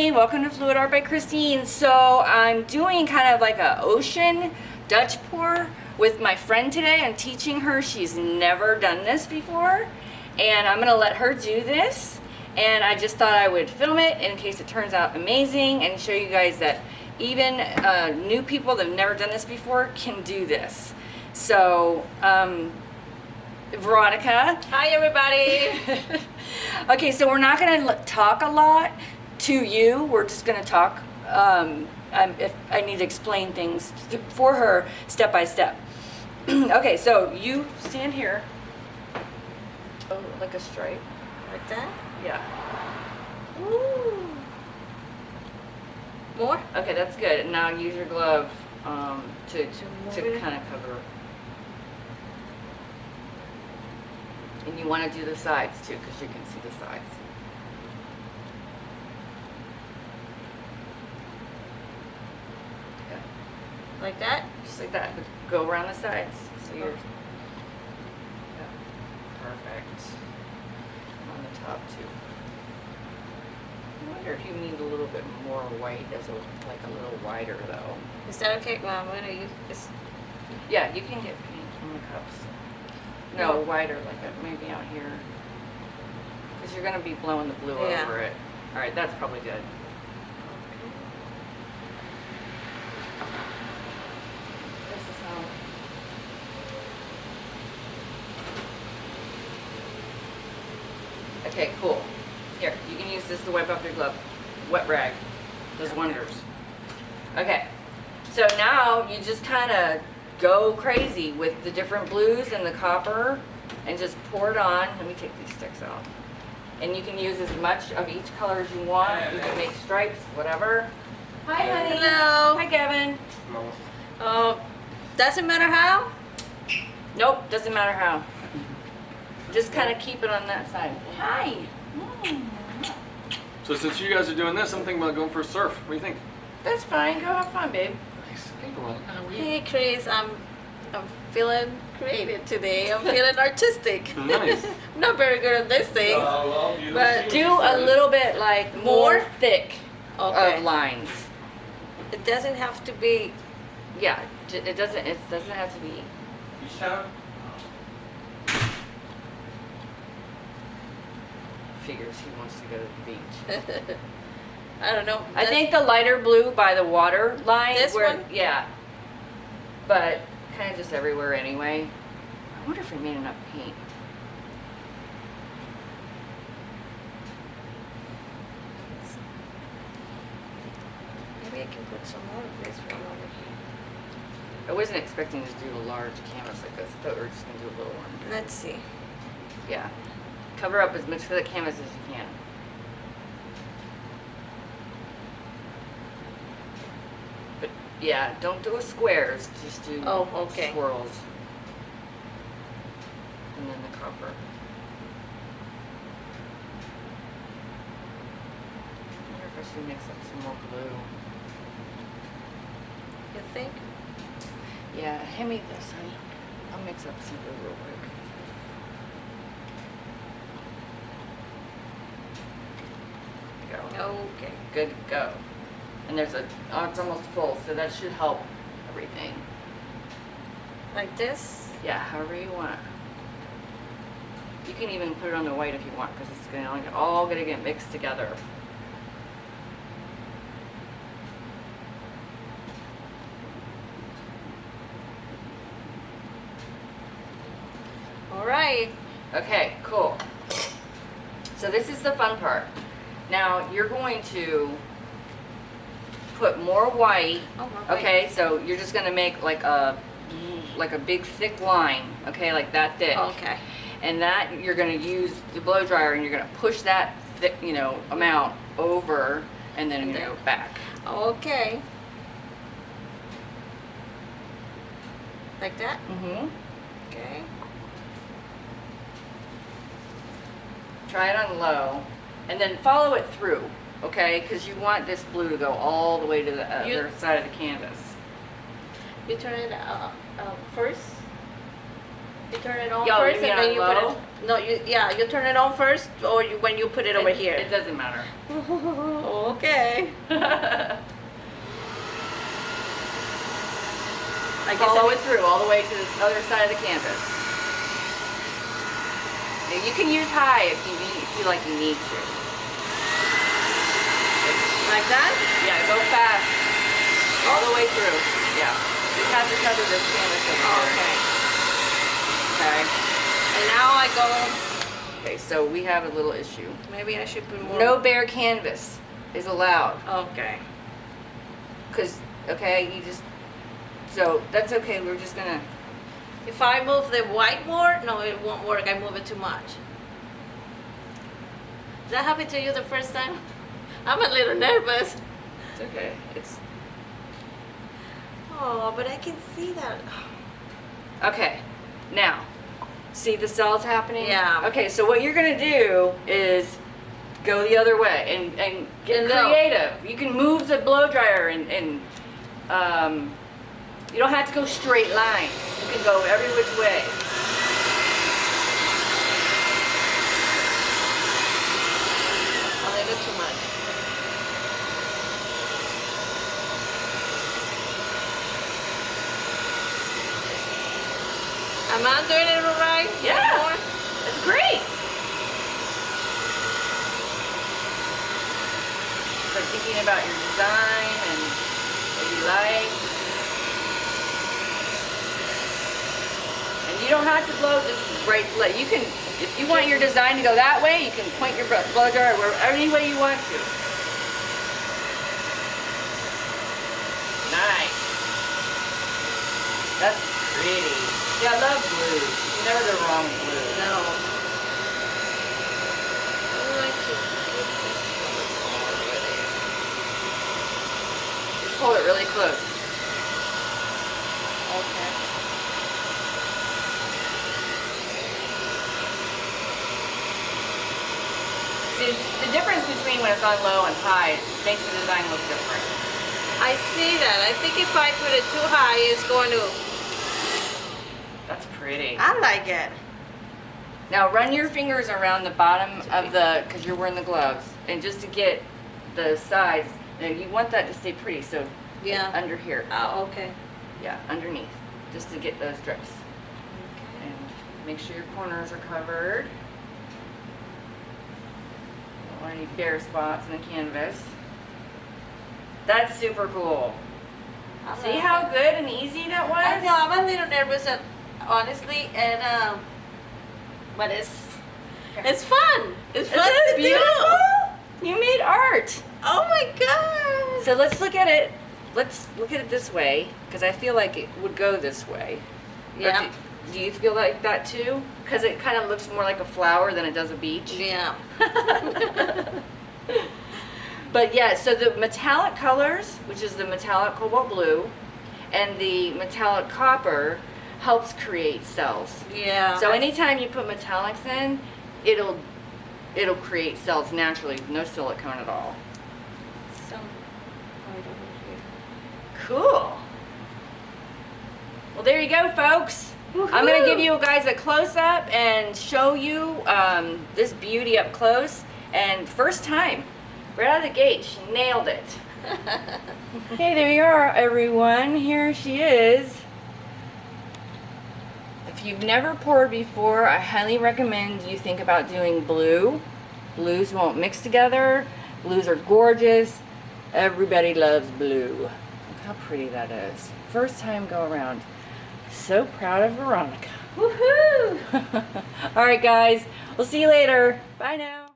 morning. Welcome to Fluid Art by Christine. So I'm doing kind of like a ocean Dutch pour with my friend today. I'm teaching her. She's never done this before. And I'm going to let her do this. And I just thought I would film it in case it turns out amazing and show you guys that even new people that have never done this before can do this. So, Veronica. Hi, everybody. Okay, so we're not going to talk a lot to you. We're just going to talk. If I need to explain things for her step by step. Okay, so you stand here. Oh, like a stripe. Like that? Yeah. Ooh. More? Okay, that's good. Now use your glove to move kind of cover. And you want to do the sides too, because you can see the sides. Yeah. Like that? Just like that. But go around the sides. So you're. Yeah. Perfect. On the top too. I wonder if you need a little bit more white, as like a little wider though. Is that okay? Well, I'm gonna use this. Yeah, you can get paint on the cups. No, wider, like maybe out here. Because you're going to be blowing the blue over it. All right, that's probably good. This is how. Okay, cool. Here, you can use this to wipe off your glove. Wet rag. Does wonders. Okay, so now you just kind of go crazy with the different blues and the copper and just pour it on. Let me take these sticks out. And you can use as much of each color as you want. You can make stripes, whatever. Hi, honey. Hello. Hi, Gavin. Doesn't matter how? Nope, doesn't matter how. Just kind of keep it on that side. Hi. So since you guys are doing this, I'm thinking about going for a surf. What do you think? That's fine. Go have fun, babe. Nice. Hey, Veronica, how are you? Hey, Chris. I'm feeling creative today. I'm feeling artistic. Nice. I'm not very good at these things. But Do a little bit like more thick Okay. of lines. It doesn't have to be. Yeah, it doesn't have to be. Beach town? Figures he wants to go to the beach. I don't know. I think the lighter blue by the water line. This one? Yeah. But kind of just everywhere anyway. I wonder if we made enough paint. Maybe I can put some more of this one over here. I wasn't expecting to do a large canvas like this. I thought we were just going to do a little one. Let's see. Yeah. Cover up as much of the canvas as you can. But yeah, don't do a squares. Just do swirls. And then the copper. I wonder if I should mix up some more blue. You think? Yeah, hand me this, honey. I'll mix up some blue real quick. Go. Okay. Good to go. And there's it's almost full, so that should help everything. Like this? Yeah, however you want. You can even put it on the white if you want, because it's all gonna get mixed together. All right. Okay, cool. So this is the fun part. Now you're going to put more white. Oh, more white. Okay, so you're just gonna make like a big thick line. Okay, like that thick. Okay. And that you're gonna use the blow dryer, and you're gonna push that thick, amount over, and then you're gonna go back. Okay. Like that? Mm-hmm. Okay. Try it on low, and then follow it through. Okay, because you want this blue to go all the way to the other side of the canvas. You turn it first? You turn it on Yo, first you mean and then on you low? put it. No, you turn it on first, or when you put it over here. It doesn't matter. Okay. I guess Follow it through all the way to this other side of the canvas. Now, you can use high if you feel like you need to. Like that? Yeah, go fast. All the way through. Yeah. You have to cover this canvas over here. Okay. Okay. And now I go. Okay, so we have a little issue. Maybe I should put more. No bare canvas is allowed. Okay. Cause, okay, you just, so that's okay, we're just gonna, If I move the whiteboard, no, it won't work. I move it too much. Did that happen to you the first time? I'm a little nervous. it's okay, it's, Oh, but I can see that. okay, now, see the cells happening? Yeah. Okay, so what you're gonna do is go the other way and get And go. creative. You can move the blow dryer and you don't have to go straight lines. You can go every which way. A little too much. Am I doing it right? Yeah. More? That's great. Start thinking about your design and what you like. And you don't have to blow just right to you can, if you want your design to go that way, you can point your blow dryer any way you want to. Nice. That's pretty. Yeah, I love blues. You never go wrong with blues. No. I would like to get this all ready. Just hold it really close. Okay. See, the difference between when it's on low and high makes the design look different. I see that. I think if I put it too high, it's going to. That's pretty. I like it. Now run your fingers around the bottom of the, because you're wearing the gloves, and just to get the sides, now you want that to stay pretty, so Yeah. under here. Oh, okay. Yeah, underneath, just to get those drips. And make sure your corners are covered. Don't want any bare spots in the canvas. That's super cool. I See love how it. good and easy that was? I know. I'm a little nervous, honestly, and but it's fun. It's fun Isn't it to beautiful? do. You made art. Oh my god. So let's look at it. Let's look at it this way, because I feel like it would go this way. Or Yeah. Do you feel like that too? Because it kind of looks more like a flower than it does a beach. Yeah. But yeah, so the metallic colors, which is the metallic cobalt blue, and the metallic copper helps create cells. Yeah. So anytime you put metallics in, it'll create cells naturally, no silicone at all. Some right over here. Cool. Well, there you go, folks. I'm going to give you guys a close-up and show you this beauty up close. And first time, right out of the gate, she nailed it. Okay, there you are, everyone. Here she is. If you've never poured before, I highly recommend you think about doing blue. Blues won't mix together. Blues are gorgeous. Everybody loves blue. Look how pretty that is. First time go around. So proud of Veronica. Woohoo! All right, guys. We'll see you later. Bye now.